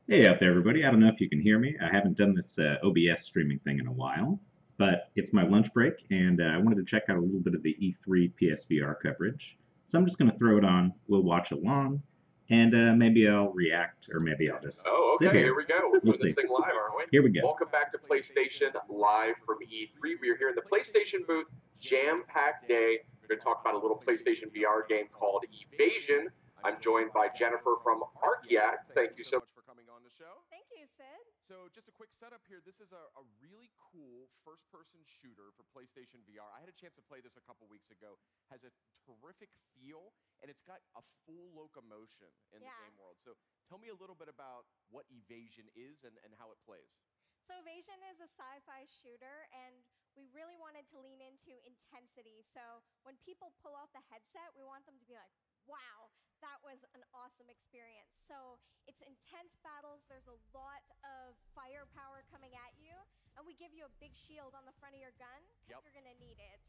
Hey out there, everybody. I don't know if you can hear me. I haven't done this OBS streaming thing in a while, but it's my lunch break, and I wanted to check out a little bit of the E3 PSVR coverage. So I'm just going to throw it on. We'll watch along, and maybe I'll react, or maybe I'll just Oh, sit okay. Here here. we go. We're We'll doing this see. thing live, aren't we? Here we go. Welcome back to PlayStation Live from E3. We are here in the PlayStation booth, jam-packed day. We're going to talk about a little PlayStation VR game called Evasion. I'm joined by Jennifer from Arkiac. Thank you so much for coming on the show. Thank you, Sid. So just a quick setup here. This is a really cool first-person shooter for PlayStation VR. I had a chance to play this a couple weeks ago. Has a terrific feel, and it's got a full locomotion in the game world. So tell me a little bit about what Evasion is and how it plays. So Evasion is a sci-fi shooter, and we really wanted to lean into intensity. So when people pull off the headset, we want them to be like, wow, that was an awesome experience. So it's intense battles. There's a lot of firepower coming at you, and we give you a big shield on the front of your gun because you're going to need it.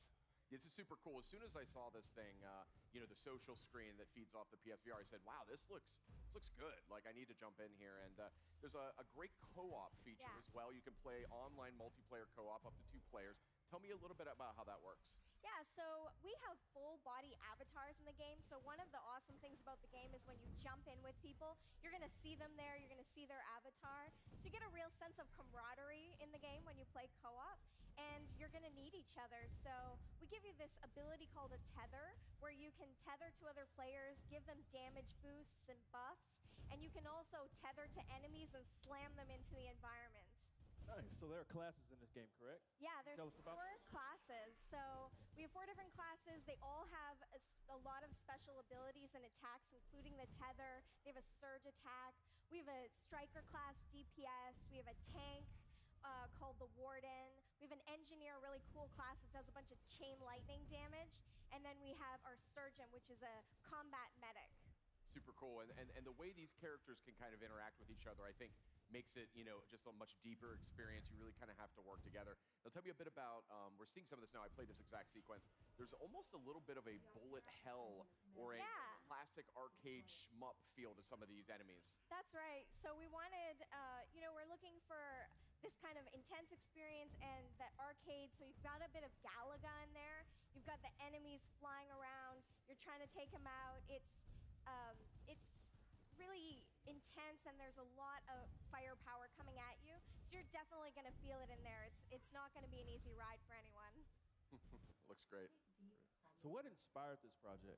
This is super cool. As soon as I saw this thing, the social screen that feeds off the PSVR, I said, "Wow, this looks good. Like, I need to jump in here." And there's a great co-op feature as well. You can play online multiplayer co-op up to 2 players. Tell me a little bit about how that works. Yeah, so we have full body avatars in the game. So one of the awesome things about the game is when you jump in with people, you're going to see them there, you're going to see their avatar. So you get a real sense of camaraderie in the game when you play co-op, and you're going to need each other. So we give you this ability called a tether, where you can tether to other players, give them damage boosts and buffs, and you can also tether to enemies and slam them into the environment. Nice. So there are classes in this game, correct? Yeah, there's 4 classes. So we have 4 different classes. They all have a lot of special abilities and attacks, including the tether. They have a surge attack. We have a striker class, DPS. We have a tank called the Warden. We have an engineer, a really cool class that does a bunch of chain lightning damage. And then we have our surgeon, which is a combat medic. Super cool. And the way these characters can kind of interact with each other, I think, makes it, just a much deeper experience. You really kind of have to work together. Now, tell me a bit about, we're seeing some of this now. I played this exact sequence. There's almost a little bit of a bullet hell or a classic arcade shmup feel to some of these enemies. That's right. So we wanted, we're looking for this kind of intense experience and the arcade. So you've got a bit of Galaga in there. You've got the enemies flying around. You're trying to take them out. It's really intense, and there's a lot of firepower coming at you. So you're definitely going to feel it in there. It's not going to be an easy ride for anyone. Looks great. So what inspired this project?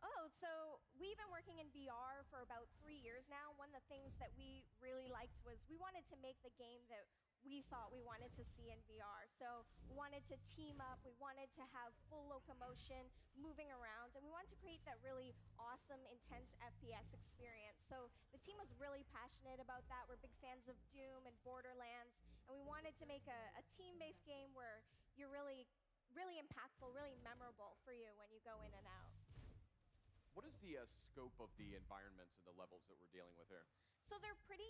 Oh, so we've been working in VR for about 3 years now. One of the things that we really liked was we wanted to make the game that we thought we wanted to see in VR. So we wanted to team up, we wanted to have full locomotion, moving around, and we wanted to create that really awesome, intense FPS experience. So the team was really passionate about that. We're big fans of Doom and Borderlands, and we wanted to make a team-based game where you're really, really impactful, really memorable for you when you go in and out. What is the scope of the environments and the levels that we're dealing with here? So they're pretty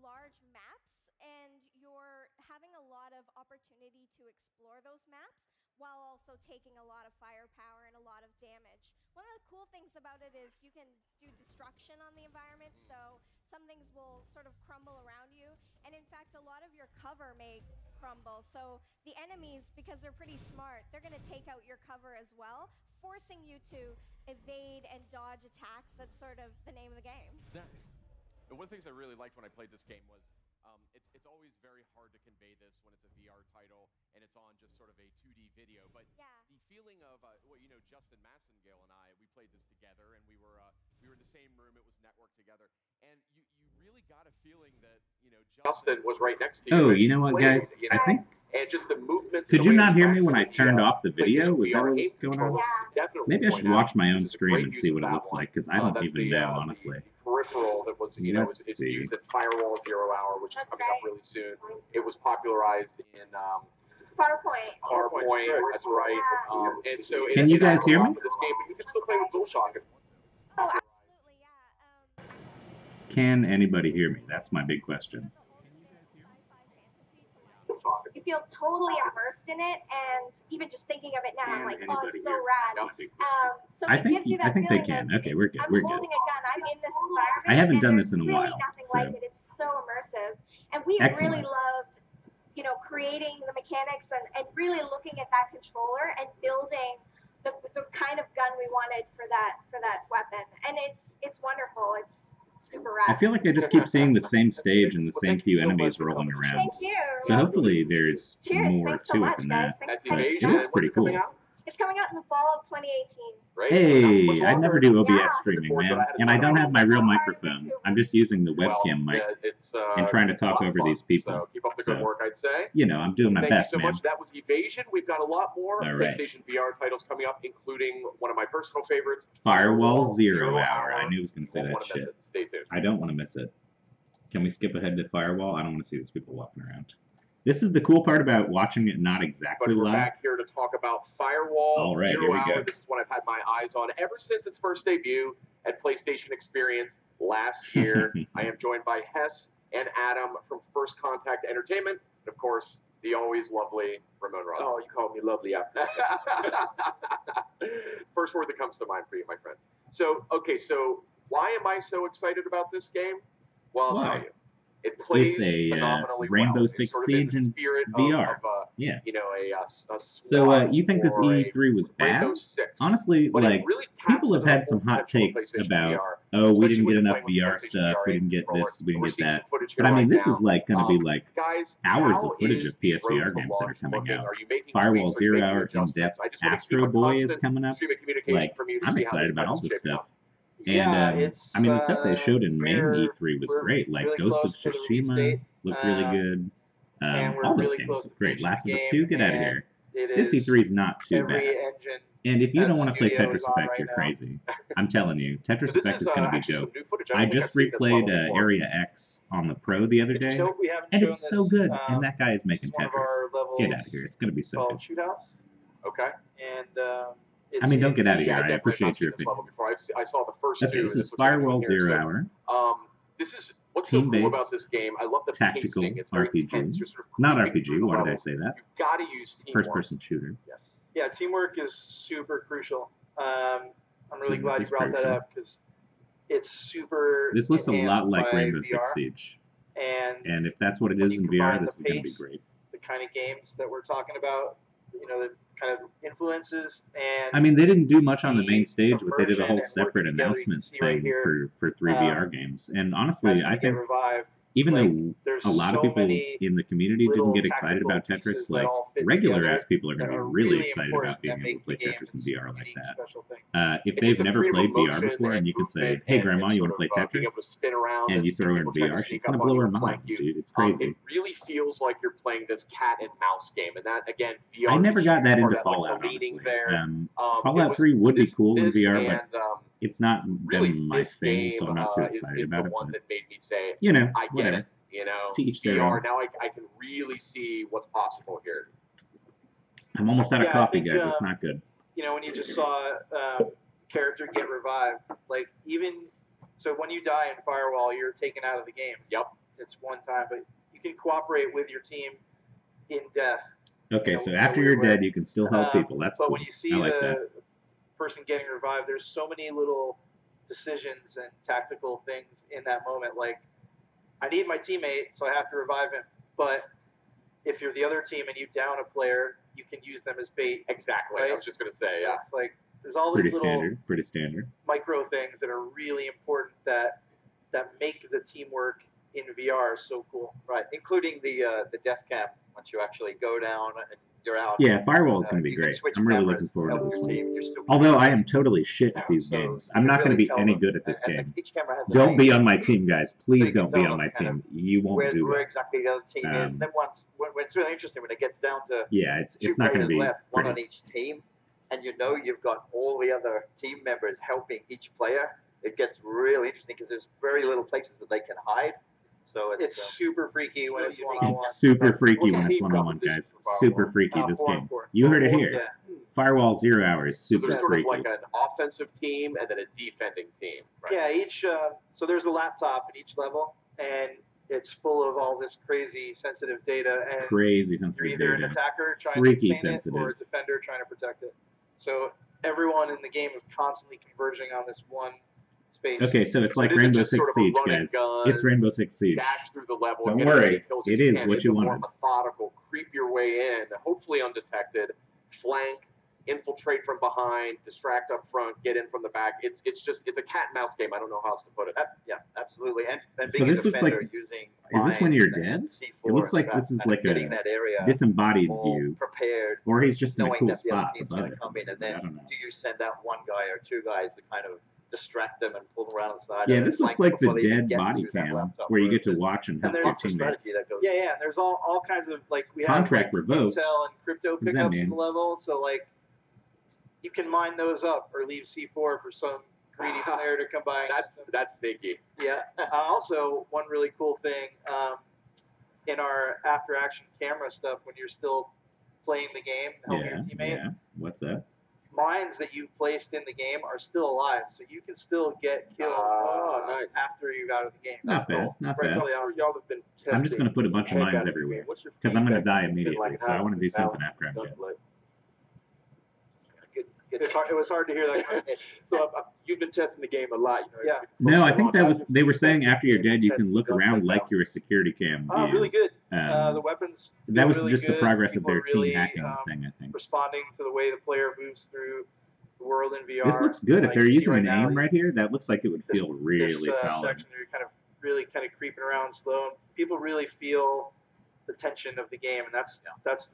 large maps, and you're having a lot of opportunity to explore those maps while also taking a lot of firepower and a lot of damage. One of the cool things about it is you can do destruction on the environment, so some things will sort of crumble around you, and in fact a lot of your cover may crumble. So the enemies, because they're pretty smart, they're going to take out your cover as well, forcing you to evade and dodge attacks. That's sort of the name of the game. Nice. And one of the things I really liked when I played this game was it's always very hard to convey this when it's a VR title and it's on just sort of a 2D video. But the feeling of, Justin Massengale and I, we played this together, and we were in the same room. It was networked together. And you really got a feeling that, Justin was right next to you. Oh, you know what, guys? I think. And just the movements. Could you not hear me when I turned off the video? Was that what was going on? Maybe I should watch my own stream and see what it looks like, because I don't even know, honestly. Peripheral that was, it's used at Firewall 0 Hour, which is coming up really soon. It was popularized in PowerPoint. That's right. And so can you guys hear me? This game, but you can still play with DualShock. Oh, absolutely, yeah. Can anybody hear me? That's my big question. You feel totally immersed in it, and even just thinking of it now, I'm like, oh, it's so rad. So I it think gives you that they feeling can. of, Okay, we're good. I'm We're good. holding a gun. I'm in this environment. I haven't done there's this in a really while, nothing so. like it. It's we Excellent. really loved, creating the mechanics and really looking at that controller and building the kind of gun we wanted for that weapon. And it's wonderful. It's super rad. I feel like I just keep seeing the same stage and the same few enemies rolling around. Thank you. So hopefully there's Cheers. more Thanks so to it much, than guys. that. Thanks That's for It Evasion. looks pretty When's it coming cool. out? It's coming out in the fall of 2018. Right? Hey, Much I longer. never do OBS Yeah. streaming, man. And I don't have my real microphone. I'm just using the webcam mic It's, and trying to talk a lot of over fun. these people. So keep up the good So, work, I'd say. You know, I'm doing my Thank best, you so man. much. That was Evasion. We've got a lot more All right. PlayStation VR titles coming up, including one of my personal favorites, Firewall Zero Hour. I knew he was going to say Won't that want to miss shit. it. Stay tuned. I don't want to miss it. Can we skip ahead to Firewall? I don't want to see these people walking around. This is the cool part about watching it not But exactly we're live. back here to talk about Firewall All right, Zero here we Hour. go. This is what I've had my eyes on ever since its first debut at PlayStation Experience last year. I am joined by Hess and Adam from First Contact Entertainment, and of course, the always lovely Ramon Ross. Oh, you called me lovely. First word that comes to mind for you, my friend. So, okay, so why am I so excited about this game? Well, I'll Why? tell you. It plays It's a phenomenally Rainbow well. Six It's sort of in Siege the in spirit VR. Of Yeah. a So SWAT you think this or a E3 was bad? Rainbow Six. Honestly, But it like, really taps people have into the had some full hot potential of takes PlayStation about, VR, oh, we especially didn't when get you're enough playing with VR PlayStation stuff, we VR didn't get controller. this, we didn't We're get seeing some that. footage But I here mean, right this is now. like going to be like Guys, hours how of footage is of PSVR Road to games that are Launch coming looking? out. Are you making Firewall tweaks? Are you Zero making Hour adjustments? in-depth I just want to Astro keep a Boy is constant coming up. stream of communication Like, from you to I'm see how excited this about all title's this shaping stuff. up. And I mean, the stuff they showed in main E3 was we're great. Like really Ghost of close to the release Tsushima date, looked really good. and we're All those really games close look to great. finishing Last the of Us game, 2, get out of and here. it This is E3 is not too every bad. engine And if you that don't the want to play studio Tetris is on Effect, right you're now. crazy. I'm telling you, So Tetris this Effect is going to be actually some dope. new footage. I don't think just I've seen this replayed level before. Area X on the Pro the other day, So we haven't and shown it's so this, good. And that guy is this making is one of Tetris. our levels Get out of here. It's going to be so called good. Shoot House, Okay. and I mean, don't in get out of the- here. I definitely have appreciate not seen your this level opinion. before. I saw the first Okay, two. this and is was what we're Firewall doing here. Zero Hour. This is what's so cool Team-based, about this game. I love the tactical pacing. It's very RPG. tense. You're sort of Not creeping RPG, through the why did I level. say that? You've got to use teamwork. First-person shooter. Yes. Yeah, teamwork is super crucial. I'm really Teamwork glad you is brought that crucial. up because it's super. This looks a lot enhanced like by Rainbow VR, Six Siege. and And if that's what it when is you in VR, combine this is the going to be pace, great. the kind of games that we're talking about, the kind of influences, and I mean, they didn't do much on the main the stage, but they did a immersion whole and separate working together. You announcement can see right thing here, for 3 VR games. And honestly, that's I gonna get think revived. even Like, though there's a lot of so people many in the community didn't little get excited tactical about Tetris, pieces that like all fit regular together ass people are going that to be are really really excited important about being that able to make play the game Tetris in its VR like unique that. special thing. If It's they've just the never freedom played of VR motion before, and you could say, movement "Hey, and Grandma, you want to sort play of, being able to Tetris?" spin around and you see throw her in people trying to VR, sneak she's up going to on blow you her and flank mind, you. dude. It's It crazy. really feels like you're playing this cat and mouse game, and that again, VR. I never is a got that huge into part of like, Fallout, the leading honestly. there. It Fallout was 3 would be this- cool in this VR, and, but it's not really been my this thing, game so I'm not too is excited the about it. one But, that made me say, you know, I get whatever. it. You know, To each their VR. own. Now I can really see what's possible here. I'm almost out of Yeah, I coffee, think, guys. It's not good. When you just saw character get revived, like even so when you die in Firewall, you're taken out of the game. Yep. It's one time, but you can cooperate with your team in death. Okay, so in a after weird you're way. dead, you can still help people. That's But cool. when you see I like the that. person getting revived, there's so many little decisions and tactical things in that moment. Like, I need my teammate, so I have to revive him. But if you're the other team and you down a player, you can use them as bait. Exactly. Right? I was just gonna say, yeah. It's like there's all these Pretty little standard. Pretty standard. micro things that are really important that make the teamwork in VR so cool. Right, including the death cam. Once you actually go down and you're out. Yeah, Firewall is going to be you can great. switch I'm really cameras looking forward to help this your one. team. You're still Although I am totally shit at these So games. you I'm not going to really be tell any them. good at this And game. each camera has a Don't name. be on my team, guys. Please you can don't be tell on them my kind team. You won't where do it. exactly the other team is. And then once when it's really interesting when it gets down to Yeah, it's two not going to players be left, one on pretty. each team, and you've got all the other team members helping each player. It gets really interesting because there's very little places that they can hide. So It's super freaky when it's unique. one-on-one. It's super That's- freaky what's the when it's team one-on-one, composition guys. for Firewall? Super freaky, this 4-on-4. game. You heard it Four- here. Yeah. Firewall 0 Hour is So super there's sort freaky. of like an offensive team and then a defending team. Right? Yeah, each so there's a laptop at each level, and it's full of all this crazy sensitive data, and Crazy you're sensitive either an data. attacker trying Freaky to contain sensitive. it or a defender trying to protect it. So everyone in the game is constantly converging on this one space. Okay, so it's like But is it Rainbow just sort Six of a Siege, run and guys. gun, It's Rainbow Six Siege. dash through the level Don't and get as worry, many kills it as you is can? what Is you it more wanted. methodical, creep your way in, hopefully undetected, flank, infiltrate from behind, distract up front, get in from the back? It's a cat and mouse game. I don't know how else to put it. Yeah, absolutely. And So being this a looks like- defender using Is this when you're lines and dead? C4 It looks and like stuff, this is kind of like getting a that area disembodied all view, prepared, or he's just in a knowing cool that the other spot team's above going to it. come in, and I then don't know. do you send out one guy or two guys to kind of distract them and pull them around the side? Yeah, and this looks flank like the before they even dead get body to that cam, laptop where you room? get to watch and help And your there's lots of strategy teammates. that goes. Yeah, and there's all kinds of like we have Contract like, revoked. intel and crypto What does that pickups in mean? the level, so like you can mine those up or leave C4 for some greedy player to come by. That's sneaky. Yeah. Also, one really cool thing in our after-action camera stuff, when you're still playing the game, helping your teammate, Yeah. What's that? mines that you placed in the game are still alive, so you can still get killed Nice. after you're out of the game. Not bad, not Right, bad. totally I'm sure y'all have been testing I'm just gonna put a bunch of the heck mines out the everywhere, game. What's your because I'm gonna feedback die been immediately, like, so I how want to do something balance after I'm stuff dead. like- It was hard to hear that. So you've been testing the game a lot. You know, Yeah. No, I think that How was, you they were feel saying that after you're dead, you can testing look stuff around like balance? you're a security cam Oh, really view. good. The weapons. That feel was really just the good. progress of People their are team really, hacking thing, I think. responding to the way the player moves through the world in VR. This looks good. If Like they're you see using right an now, aim right here, that looks like it would this- feel really this, solid. section, you're really kind of creeping around slow. People really feel the tension of the game, and that's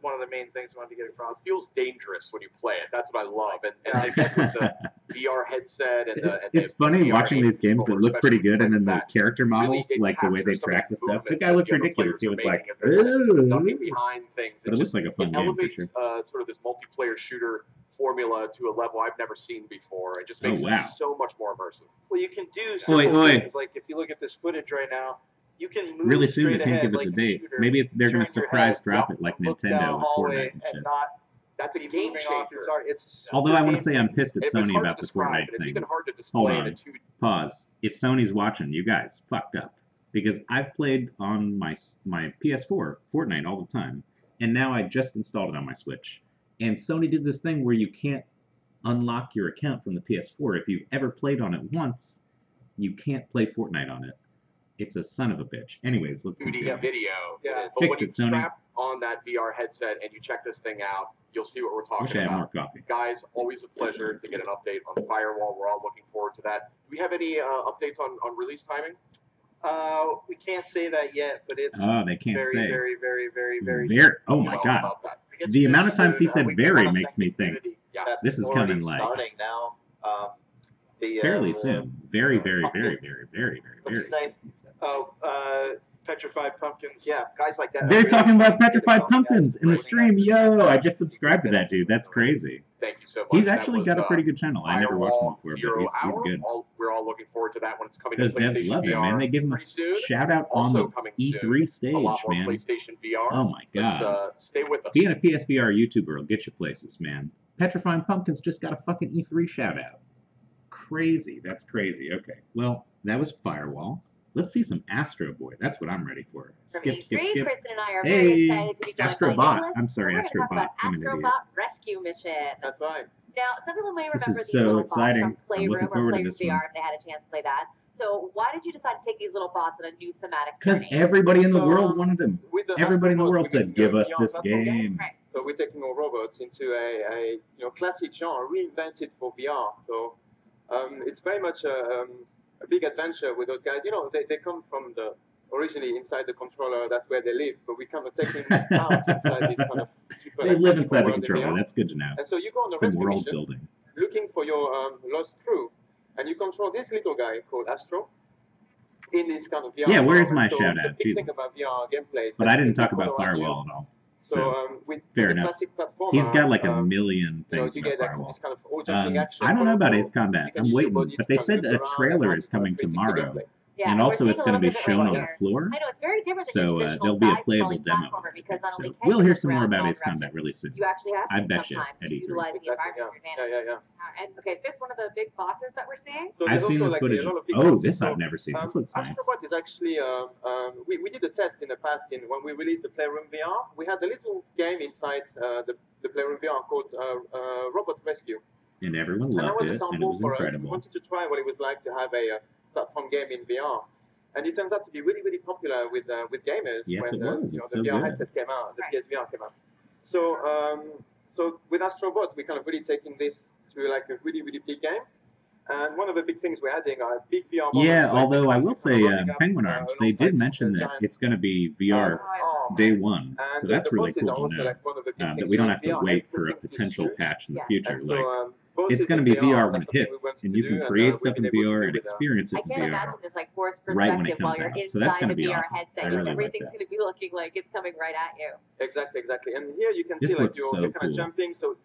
one of the main things we wanted to get across. It feels dangerous when you play it. That's what I love. And I guess with the VR headset and It's the funny VR watching these games that controller, look pretty especially good, and then the that, character really, models, it like the way they captures some of track the stuff. The movements guy looked that the other ridiculous. He players was are like, making as they're ducking "Ooh." behind things. But it looks like a fun it game for elevates sure. sort of this multiplayer shooter formula to a level I've never seen before. It just makes wow. it so much more immersive. Well, you can do Oi, simple oi. things, like if you look at this footage right now, you can move Really soon, they straight can't ahead give us like a in date. shooter, Maybe they're going to turn your surprise head, drop it like look down Nintendo a with hallway Fortnite and shit. and not That's a keep game moving off changer. your target. It's Although I super want to say I'm pissed at It's Sony hard about to the describe, Fortnite and it's thing. even hard to Hold display in a on. 2D. Pause. If Sony's watching, you guys fucked up. Because I've played on my PS4 Fortnite all the time, and now I just installed it on my Switch. And Sony did this thing where you can't unlock your account from the PS4. If you've ever played on it once, you can't play Fortnite on it. It's a son of a bitch. Anyways, let's 2D continue. video. Yeah. But Fix when it, you Sony. strap on that VR headset and you check this thing out, you'll see what we're Wish talking I had more about. coffee. Guys, always a pleasure to get an update on Firewall. We're all looking forward to that. Do we have any updates on release timing? we can't say that yet, but it's Oh, they can't very, say. very, very, very, very. Oh my Well, god. about that. It's The good amount of times he soon. said we very kinda makes me think. Yeah. That's This is already coming, like, starting now. Fairly soon. Very, very, very, very, very, What's very, his name? very soon. Oh, Petrified Pumpkins. Yeah, guys like that. They're are talking really about trying to get Petrified it going. Pumpkins in the That's stream. really Yo, I just subscribed to that dude. That's crazy. Thank you so much. He's That actually was, got a pretty good channel. I never watched him Firewall before, Zero but he's Hour. good. We're all looking forward to that when it's coming Those to devs PlayStation love it, VR man. They give him pretty soon. a shout out on Also the coming E3 soon, stage, a lot more man. PlayStation VR. Oh my Let's, god. stay with us. Being a PSVR YouTuber will get you places, man. Petrifying Pumpkins just got a fucking E3 shout out. Crazy. That's crazy. Okay. Well, that was Firewall. Let's see some Astro Boy. That's what I'm ready for. From Skip, skip, E3, skip. Kristen and I are Hey, very excited to be joined Astrobot. by Nicholas. I'm sorry, We're going to talk Astrobot. about I'm an idiot. Astrobot Rescue Mission. That's right. Now, some people may This remember is these so little exciting. bots from I'm looking Playroom or forward to Playroom this VR one. if they had a chance to play that. So why did you decide to take these little bots on a new thematic Because journey? everybody in the So, world wanted them. With the Everybody in the Astrobot, world we said, make give a us VR this platform game. Right. So we're taking our robots into a classic genre, reinvented for VR. So it's very much a big adventure with those guys. You know, they come from originally inside the controller. That's where they live. But we kind of take them out inside this kind of super. They live inside the world in controller. VR. That's good to know. And so you go on a Some rescue world mission, building. looking for your lost crew, and you control this little guy called Astro in this kind of VR. Yeah, where's my so shout the out? big thing Jesus. about VR gameplay is But that I didn't you talk can about follow around you. Firewall at all. So So, with fair the enough. classic platformer, He's got like a million things you about get like Firewall. this kind of all-jumping action. I don't know about so Ace Combat. you can I'm use your waiting. body But to they kind of said look a around trailer and is coming 360 tomorrow. gameplay. Yeah, And we're also seeing it's a going to little be bit shown on different the here. floor. I know it's very different than So your traditional there'll be a side-scrolling playable demo. platformer because not So only can we'll you hear look some more around in about all Ace Combat directions, really soon. you actually have I to bet you sometimes at to E3. utilize the Exactly, environment to your advantage. yeah. And okay, is this one of the big bosses that we're seeing? So I've there's seen also this like footage. a lot of big Oh, bosses. this So, I've never seen. This looks nice. Astrobot is actually we did a test in the past when we released the Playroom VR. We had a little game inside the Playroom VR called Robot Rescue. and everyone And that loved was a it, and it sample was for us. We incredible. wanted to try what it was like to have a platform game in VR. And it turns out to be really, really popular with gamers Yes, when it was. the It's so VR good. headset came out, the Right. PSVR came out. So with Astrobot, we kind of really taking this to like a really, really big game. And one of the big things we're adding are big VR moments. Yeah, like although I will say, running up, Penguin Arms, they did alongside mention this, that giant, it's going to be VR arm. day one, And so that's the really bosses cool are to also know. like one of the big That things. we don't You know, have to VR wait makes for a the things potential huge. patch in the Yeah. future. And so, Like, bosses it's going to in be VR, VR when that's it something we hits, wanted and to you do, can and, create we've stuff in been able to VR do and with, experience I it in can't VR imagine this like forced right when perspective it while comes you're out. inside So that's going to a be VR awesome. headset. I really like Everything's that. going to be looking like it's coming right at you. Exactly. And here you can This see like looks you're so kind of cool. jumping, so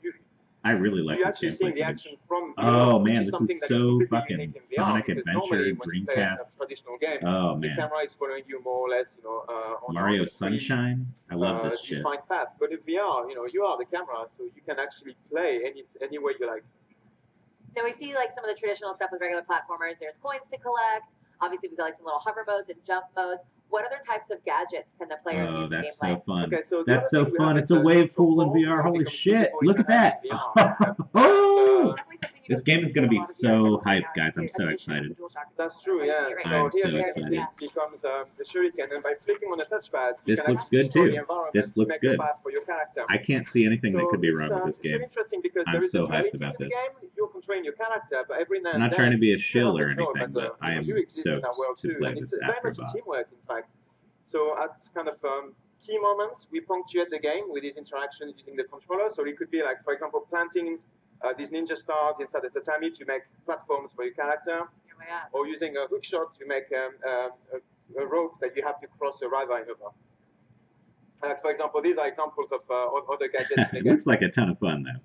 I really like you're this actually gameplay seeing the footage. action from VR, Oh which man, is this something is that is so completely fucking unique in VR, Sonic because Adventure, normally when you play a Dreamcast. traditional game, Oh the man, camera is following you more or less, on Mario a Sunshine. I love this shit. defined path. But in VR, you are the camera, so you can actually play any way you like. Now we see like some of the traditional stuff with regular platformers. There's coins to collect. Obviously, we've got like some little hover modes and jump modes. What other types of gadgets can the players use Oh, in that's gameplay? so fun. Okay, so the That's other so thing we fun. have It's is a wave pool in control, VR. Holy becomes shit. visible Look in at that. VR. Oh! Definitely something you This don't game see is going to in a be lot of VR so headsets right hyped, now. guys. I'm It's so addition excited. to DualShock. That's true, yeah. Right. I'm So so here excited. it becomes the shuriken, and by flicking on the touchpad, you This can looks actually good, control too. the environment This to looks make good. a path for your character. I can't see anything that could be it's, wrong with this it's really game. interesting because I'm there is so a hyped duality about to the this. game. You're controlling your character, but every now I'm and not then, trying to be a you shill have or a job anything, as but I am you exist in that stoked world to too, play and this it's very much a Astrobot. teamwork, in fact. So at kind of key moments, we punctuate the game with these interactions using the controller. So it could be like, for example, planting these ninja stars inside the tatami to make platforms for your character, or using a hook shot to make a rope that you have to cross a ravine over. For example, these are examples of other gadgets in the It game. looks like a ton of fun, though.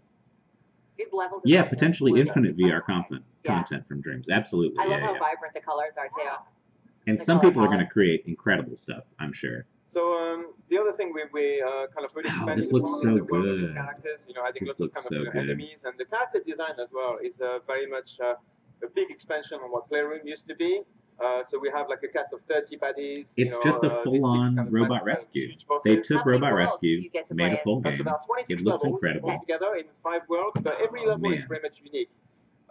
These level Yeah, designs are potentially gorgeous. infinite VR content Yeah. from Dreams. Absolutely. I love Yeah, how yeah. vibrant the colors are too. And the some color people are going to palette. create incredible stuff, I'm sure. So the other thing we kind of really Wow, expanded this looks upon so is the world of these good. characters. Adding This lots looks of so kind of good. enemies, and the character design as well is very much a big expansion on what Playroom used to be. So we have like a cast of 30 baddies. It's just a these full-on kind of Robot magic, Rescue. huge bosses. They took How many Robot worlds do Rescue, you get to made play a full That's game. about 26 It looks levels incredible. altogether in 5 worlds, but every Oh, level is man. very much unique.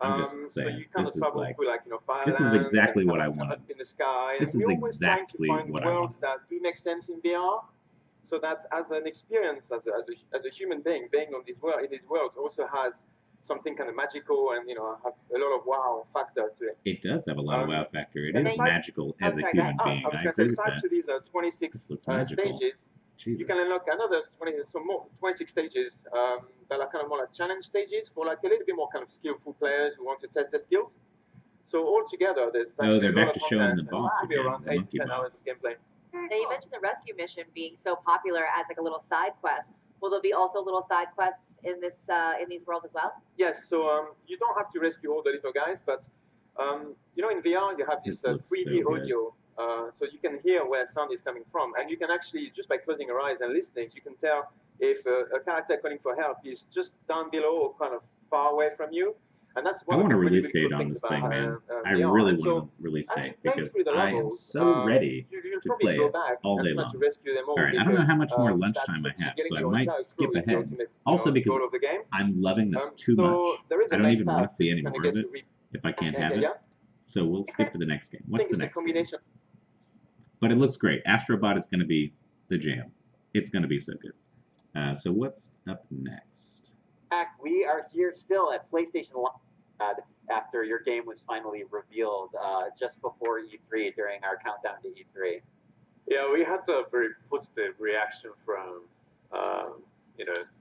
I'm just So saying, you kind this of is travel like, through like this is firelands exactly and what I kind of wanted. up in the sky. This And is we're always trying to exactly find what I worlds wanted. that do make sense in VR. So that as an experience, as a human being on this world, in these worlds, also has something kind of magical and have a lot of wow factor to it. It does have a lot of wow factor. It and is then like- magical as a sorry, human go being. I was I going to say, agree with aside that. to these 26 This looks magical. stages, Jesus. you can unlock another 26 stages that are kind of more like challenge stages for like a little bit more kind of skillful players who want to test their skills. So altogether, there's actually they're a lot back of to showing content, the and boss it'll be again, around the 8 monkey to 10 hours boss. of gameplay. Now you mentioned the rescue mission being so popular as like a little side quest. Will there be also little side quests in these worlds as well? Yes, so you don't have to rescue all the little guys, but in VR you have this This looks 3D so good. audio, so you can hear where sound is coming from, and you can actually, just by closing your eyes and listening, you can tell if a character calling for help is just down below or kind of far away from you. And that's I one want of a the really, release really date cool on things this thing, about, man. I VR. really And so, want a release as you date play because through the I am levels, so ready you'll to probably play go it back all and day try long. to rescue them all. All right, I don't know how much more because, lunchtime I that's have, getting so I your might child skip through is the ahead. ultimate, Also, because goal of the game. I'm loving this too So much. there is a I don't main even want path to see that any you kinda more get of it to read. if I can't have Yeah. it. So we'll skip to the next game. I What's think the it's a next game? combination. But it looks great. Astrobot is going to be the jam. It's going to be so good. So what's up next? We are here still at PlayStation Live after your game was finally revealed just before E3 during our countdown to E3. Yeah, we had a very positive reaction from,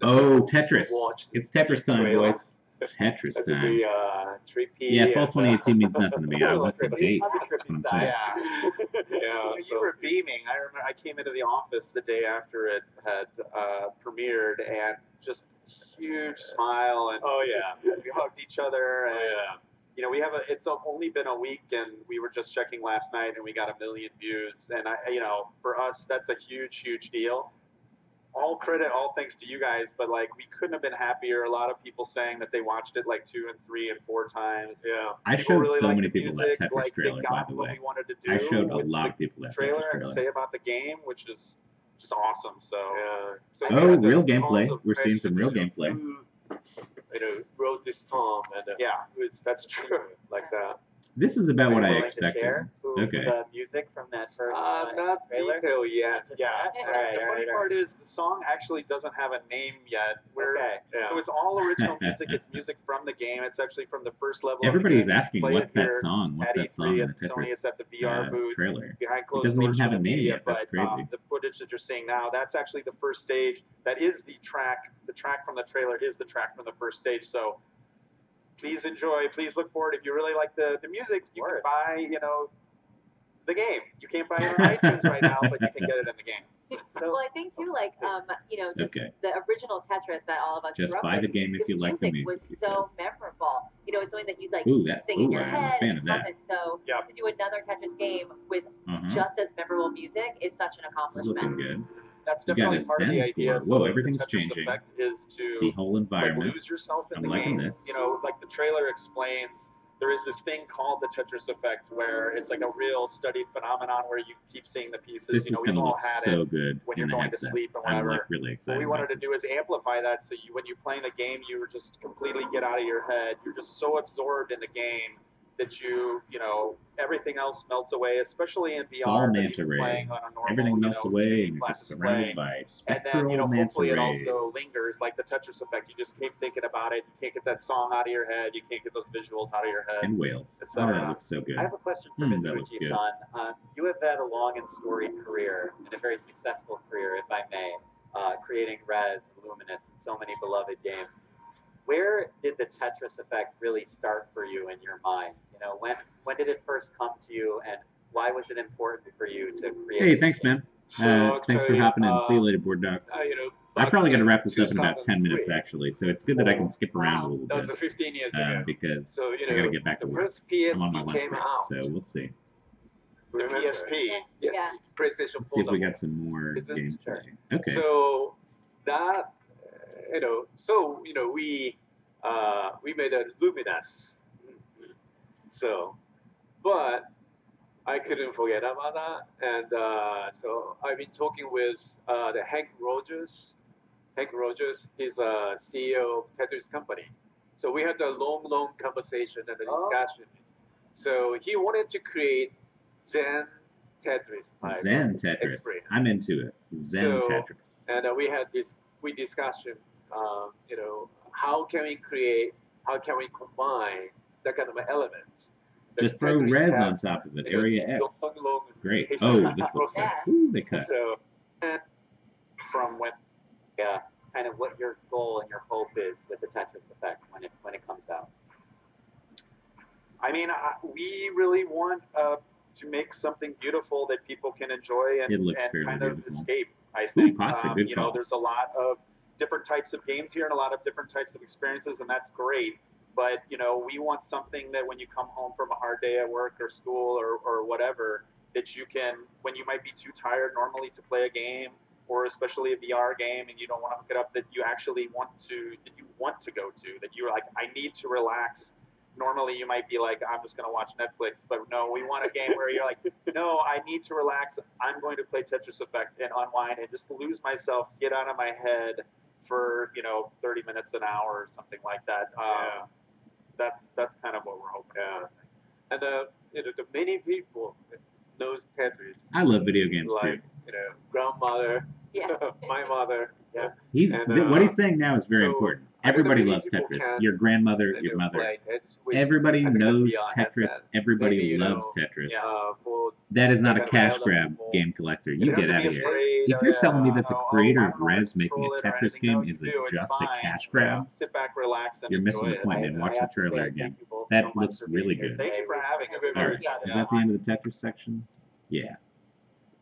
Oh, Tetris. watched It's Tetris time, trailer. boys. Tetris That's a time. very trippy. Yeah, Fall and, 2018 means nothing to me. I want the date. On the That's trippy what I'm side. saying. yeah, You so were beaming. I remember I came into the office the day after it had premiered, and just huge smile, and oh yeah, we hugged each other. And, oh yeah. it's only been a week, and we were just checking last night, and we got 1 million views. And for us, that's a huge deal. All credit, all thanks to you guys, but like we couldn't have been happier. A lot of people saying that they watched it like 2 and 3 and 4 times. Yeah. I People showed really so liked many the people music, that Tetris like, they trailer, by got the what way. we wanted to do I showed a with lot the of people that trailer Tetris and trailer. say about the game, which is just awesome. So Yeah. so Oh, yeah, real the- all gameplay. the We're seeing some real precious, gameplay. food, wrote this song, and Yeah, that's true, like that. This is about Are what you I willing to expected. share Okay. the music from that first Not trailer? detail yet. Just Yeah. that? All right, The all funny right, all part right. is the song actually doesn't have a name yet. Okay. Yeah. So it's all original music. It's music from the game. It's actually from the first level. Everybody of was the game. asking, Play what's it that here song? What's at that E3 song in the at Sony. Tetris It's at the VR booth trailer? behind It closed doesn't even doors have for a the name media, yet. That's but crazy. the footage that you're seeing now, that's actually the first stage. That is the track. The track from the trailer is the track from the first stage. So please enjoy. Please look forward. If you really like the music, you can buy, the game. You can't buy it on iTunes right now, but you can get it in the game. Well, I think too, like, just Okay. the original Tetris that all of us Just grew up buy with, the game if you like the music, was he so says. memorable. It's something that you like sing in Ooh, your I'm a head fan and of that. hum it. So to do another Tetris game with Uh-huh. just as memorable music is such an This is looking accomplishment. good. That's You got definitely a part of the Zen idea. score. Whoa, So everything's the Tetris changing. effect is to The whole environment. lose yourself in I'm the liking game. this. Like the trailer explains, there is this thing called the Tetris effect where it's like a real studied phenomenon where you keep seeing the pieces. This is we've going to all look had so it good when in you're the going to headset. sleep and I'm whatever. like really excited. What we wanted to about do is amplify that so when you play in the game, you just completely get out of your head. You're just so absorbed in the game that everything else melts away, especially in VR. It's all but manta even playing rays. on a normal, Everything melts away, 3D and you're flat just surrounded display. by And spectral then, manta hopefully it rays. also lingers like the Tetris effect. You just keep thinking about it. You can't get that song out of your head. You can't get those visuals out of your head. And whales. It's, Oh, that looks so good. I have a question for That looks good. Mizuguchi-san. You have had a long and storied career, and a very successful career, if I may, creating Rez and Luminous and so many beloved games. Where did the Tetris effect really start for you in your mind? When did it first come to you, and why was it important for you to create? Hey, thanks, man. So Thanks for hopping in. See you later, Board Doc. I probably got to wrap this up in about 10 minutes, actually, so it's good that I can skip around a little That was bit 15 years ago. because So, I got to get back to the work. first PSP I'm on my lunch came break, out. so we'll see. The Remember? PSP. Yes. Yeah. PlayStation 4. Let's see if we got some more Isn't it? gameplay. Okay. So that we made a Luminous. So, but I couldn't forget about that, and so I've been talking with the Hank Rogers. Hank Rogers, he's a CEO of Tetris company. So we had a long conversation and a discussion. So he wanted to create Zen Tetris. Zen Tetris. experience. I'm into it. Zen So- Tetris. And we had this discussion, how can we combine that kind of elements? that Just throw Tetris res has, on top of it. Area X. long Great. history Oh, this looks process. nice. Ooh, they cut. So, From when Kind of what your goal and your hope is with the Tetris effect when it comes out. I mean, we really want to make something beautiful that people can enjoy and, It looks and fairly kind of beautiful. escape. I think. pasta, good call. There's a lot of different types of games here and a lot of different types of experiences, and that's great. But we want something that when you come home from a hard day at work or school or whatever, that you can, when you might be too tired normally to play a game, or especially a VR game, and you don't want to hook it up, that you actually want to go to, that you're like, I need to relax. Normally you might be like, I'm just going to watch Netflix, but no, we want a game where you're like, no, I need to relax. I'm going to play Tetris Effect and unwind and just lose myself, get out of my head for 30 minutes, an hour, or something like that. That's kind of what we're hoping. Yeah. And the many people knows Tetris. I love video games like, too. Grandmother, Yeah. my mother. Yeah. What he's saying now is very so important. I think Everybody many loves people Tetris. can, Your grandmother, your mother. play Tetris with, Everybody I think, a knows VR Tetris. headset. Everybody Maybe, loves Tetris. For That is not a like cash other grab, people. game collector. You You don't get have out to of be here. afraid, If you're telling me that the creator I of don't wanna Rez making control a it or Tetris anything. No, game you is do. It's just a fine. cash grab, Sit back, relax, and you're missing enjoy the it. point, man. Watch the have to say trailer thank again. you both That so much looks for really being here good. Thank you for having us. All right, is that the end of the Tetris section? Yeah.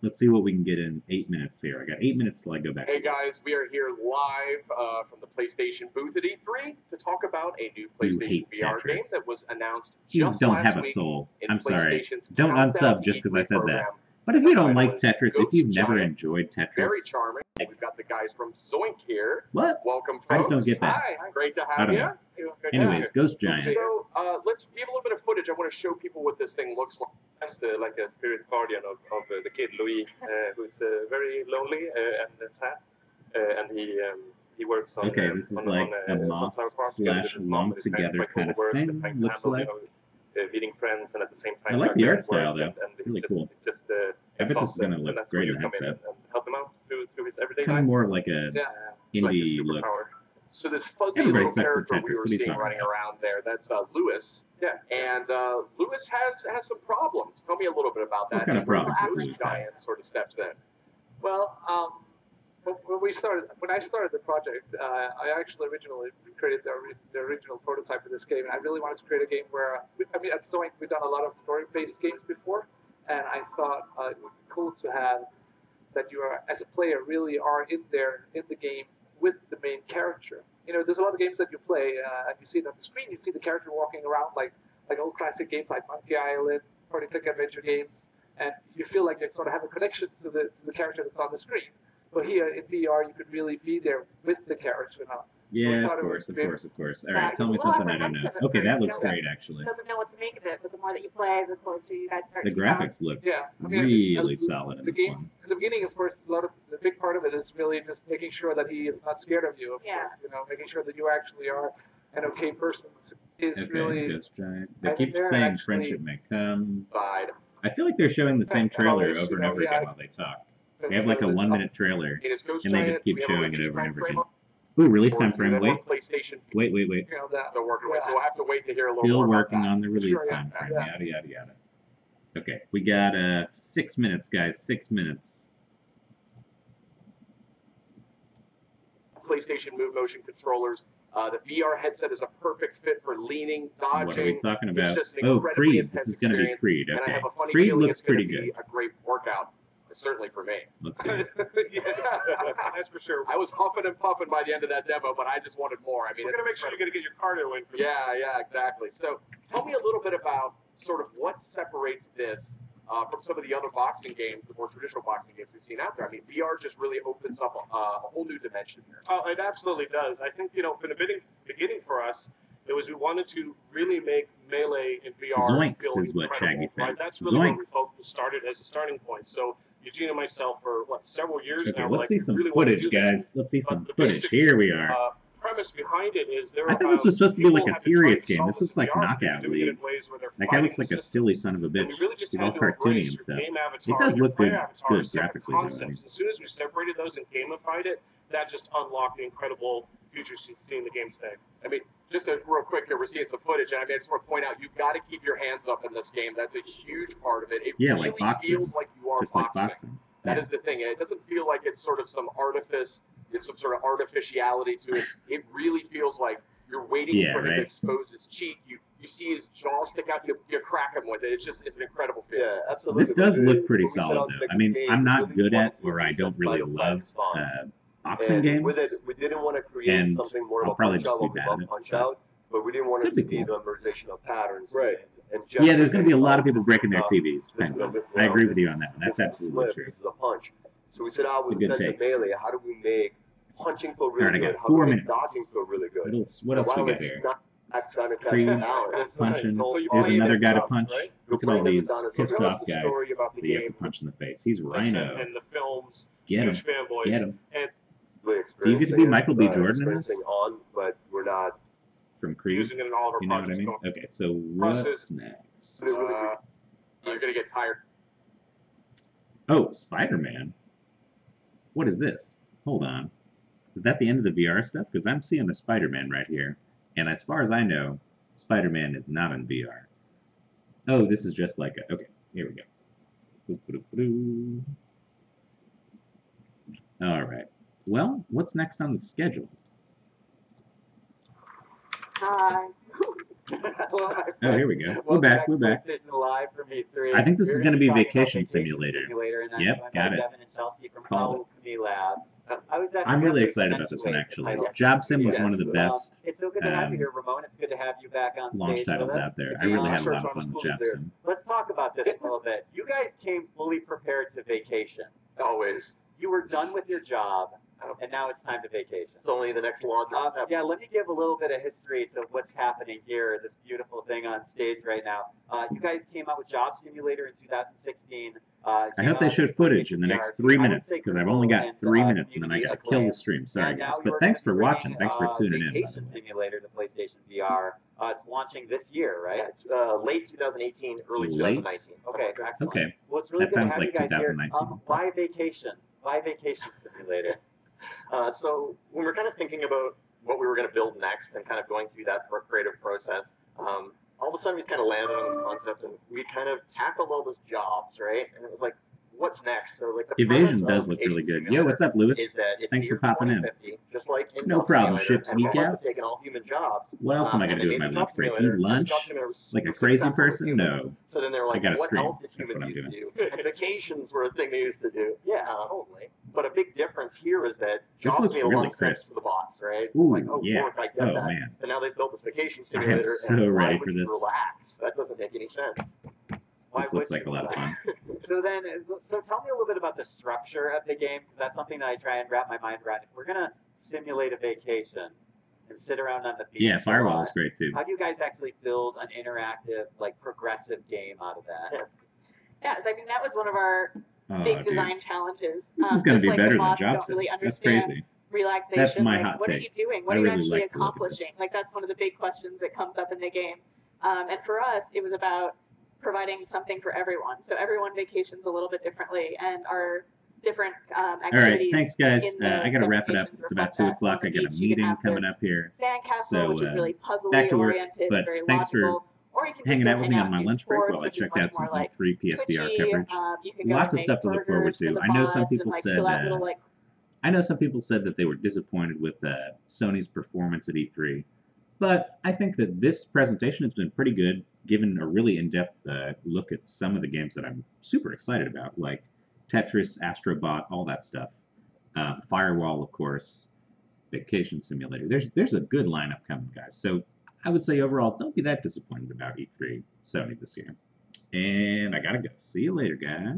Let's see what we can get in 8 minutes here. I got 8 minutes till I go back. Hey to work. guys, we are here live from the PlayStation booth at E3 to talk about a new PlayStation hate VR game Tetris. that was announced You just don't last have a week soul. in I'm sorry. PlayStation's Don't Countdown unsub to just because I E3 said that. program. But if you don't Title like is Tetris, if Ghost you've never Giant. enjoyed Tetris, Very charming. We've got the guys from Zoink here. what? Welcome, folks. I just don't get that. Hi, great to I have don't you. know. Good to Anyways, have Ghost you. Giant. So let's give a little bit of footage. I want to show people what this thing looks like. That's like a spirit guardian of the kid Louis, who's very lonely and sad, and he he works on. Okay, this is like a moss slash long together kind of thing. Looks like. Meeting friends and at the same time. I like the art style though. And really cool. It's just, I bet this is gonna look great in headset. Help him out through his everyday Kind life. of more like a indie look. So this fuzzy Everybody little sucks at character we Tetris. were What are you seeing talking running about? around there, that's Lewis. Yeah. And Lewis has some problems. Tell me a little bit about that. What kind of And where problems does Average Lewis have? Giant sort of steps in. Well, when I started the project, I actually originally created the original prototype of this game, and I really wanted to create a game where, at Zoink, we've done a lot of story-based games before, and I thought it would be cool to have that you are, as a player, really are in the game with the main character. You know, there's a lot of games that you play, and you see it on the screen, you see the character walking around like old classic games like Monkey Island, point-and-click adventure games, and you feel like you sort of have a connection to the character that's on the screen. But here in VR, you could really be there with the character now. Yeah, of course. All right, tell me something I don't know. Okay, that looks great, actually. Doesn't know what to make of it, but the more that you play, the closer you guys start The to graphics look really solid in this one. In the beginning, of course, the big part of it is really just making sure that he is not scared of you. Of course, you know, making sure that you actually are an okay person. Okay, Ghost Giant. They keep saying friendship may come. I feel like they're showing the same trailer over and over again while they talk. They have like a 1-minute trailer, and they just keep showing it over and over again. Ooh, release time frame. Wait. Wait. They're working with, so we'll have to wait to hear a little Still more working about on the release Sure, yeah, time frame. yeah. Yada, yada, yada. Okay, we got 6 minutes, guys. 6 minutes. PlayStation Move Motion controllers. The VR headset is a perfect fit for leaning, dodging. What are we talking It's about? just an Oh, incredibly Creed. intense This is going to be experience, Creed. and I Okay. have a funny Creed feeling looks it's gonna pretty be good. a great workout, certainly for me. Let's see. That's for sure. I was huffing and puffing by the end of that demo, but I just wanted more. I mean, We're gonna make sure you're gonna get your cardio in for yeah, exactly. So, tell me a little bit about sort of what separates this from some of the other boxing games, the more traditional boxing games we've seen out there. I mean, VR just really opens up a whole new dimension here. Oh, it absolutely does. I think, from the beginning for us, it was we wanted to really make Melee in VR Zoinks feel is what incredible, Shaggy right? says. That's really where we Zoinks. both started as a starting point. So Eugene and myself for, several years Okay, now. let's see some really wanna footage, do this. guys. Let's see some the footage. basic, Here we are. Premise behind it is there I thought this was supposed to be like a serious game. This looks like Knockout League. That guy looks like a silly son of a bitch. He's all cartoony and stuff. It does look good graphically, though. I mean, As soon as we separated those and gamified it, that just unlocked the incredible features you see in the game today. I mean, just real quick here, we're seeing some footage, and I just want to point out, you've got to keep your hands up in this game. That's a huge part of it. It yeah, really like boxing. feels like you are Just like boxing. That is the thing. It doesn't feel like it's sort of some artifice, it's some sort of artificiality to it. It really feels like you're waiting for him to expose his cheek. You see his jaw stick out, you crack him with it. It's an incredible feel. Yeah, absolutely. This does look pretty solid, though. I mean, I'm not good at, or I don't really love boxing games. With it, we didn't want to create something more I'll of a probably punch just out be like we bad love at it. punch out, but we didn't want it Could to be be cool. the memorization of patterns. Right. And Yeah, there's going to be a lot of people this is breaking their a- TVs. this is a bit I agree loud, with you this on is- that one. That's this is a absolutely slip, true. This is a punch. So we said, It's a with good Defensive take. Melee, how do we make punching feel really All right, I good? got How 4 do we make minutes. dodging feel really good? What else While we got it's here? not trying to catch Creed, you down. punching. So There's all you another did guy to was, punch. right? Look at You're all playing these as a dinosaur. pissed Tell us off the guys story about that the you have game. to punch in the face. He's Rhino. And the films, Get him. huge fanboys. Get him. And Do you get to be Michael B. Jordan in experiencing this? on, but we're not. From Creed? using it in all of our You know what I projects mean? going. Okay, so Plus what's next? You're going to get tired. Oh, Spider-Man. What is this? Hold on. Is that the end of the VR stuff? Because I'm seeing a Spider-Man right here. And as far as I know, Spider-Man is not in VR. Oh, this is just like a... Okay, here we go. Doo-doo-doo-doo. All right. Well, what's next on the schedule? Oh, here we go. We're back. We're back. PlayStation Live for Me3. I think this is We're going to be talk about Vacation Simulator. and I'm Yep, joined got by it. Devin and Chelsea from Called Alchemy Labs. I was I'm really excited about this one, actually. Job Sim was one of the best It's so good to have you here, Ramon. It's good to have you back on launch stage titles with us. out there. I really had a Sure, lot of Sean, fun with school Job is Sim. Let's talk about this a little bit. You guys came fully prepared to vacation. Always. You were done with your job. And now it's time to vacation. It's only the next log. Yeah, let me give a little bit of history to what's happening here, this beautiful thing on stage right now. You guys came out with Job Simulator in 2016. I hope they showed footage in the next 3 minutes, because I've only got 3 minutes, and then I gotta kill the stream. Sorry, guys. But thanks for watching. Thanks for tuning in. Vacation Simulator to PlayStation VR. It's launching this year, right? Yeah, it's, late 2018, early 2019. Okay, excellent. Okay. Well, it's really That good to sounds have like you guys here. 2019. Why vacation? Why Vacation Simulator? So when we were kind of thinking about what we were going to build next and kind of going through that creative process, all of a sudden we kind of landed on this concept and we kind of tackled all those jobs, right? And it was like, what's next? So like the Evasion does look really good. Yo, what's up, Lewis? Thanks for popping in. Just like in No problem, Ships Geek robots Out. have taken all human jobs. What else am I gonna do with my lunch break? Eat lunch? Like a crazy person? No. So then they're like, I gotta what stream. else did That's what humans I'm used to do? And vacations were a thing they used to do. Yeah, totally. But a big difference here is that This jobs looks made a lot really of sense crisp. for the bots, right? It's Ooh, like, oh, yeah. work, I get Oh, that. man. But now they've built this vacation I am simulator. so and why ready would for you this. relax? That doesn't make any sense. Why This would looks like you a lot of fun. So tell me a little bit about the structure of the game, because that's something that I try and wrap my mind around. If we're gonna simulate a vacation and sit around on the beach, Yeah, Firewall a lot, is great too. how do you guys actually build an interactive, like progressive game out of that? Yeah, I mean that was one of our Oh, big dude. design challenges. This is going to just be like better the than bots Job don't Sim. really That's understand crazy. relaxation. That's my like, hot what are take. you doing? I What are you really actually like the look of accomplishing? this. Like that's one of the big questions that comes up in the game. And for us, it was about providing something for everyone. So everyone vacations a little bit differently, and our different All right, activities. thanks, guys. in the I got to wrap it up. destinations It's about reflect 2 that. So o'clock. on I the got a beach, you can meeting have coming this up here. Sandcastle, So, which is really puzzly back to work. oriented, But very thanks for logical. Or you can just hanging go out with hang me out on and my do lunch break sports, while I which is checked much out some more like E3 PSVR twitchy. coverage. You can go Lots of make stuff to look forward burgers for to. the I know some bots and, people like, said fill out little, like, that they were disappointed with Sony's performance at E3, but I think that this presentation has been pretty good, given a really in-depth look at some of the games that I'm super excited about, like Tetris, Astrobot, all that stuff. Firewall, of course, Vacation Simulator. There's a good lineup coming, guys. So I would say overall, don't be that disappointed about E3 Sony this year. And I gotta go. See you later, guys.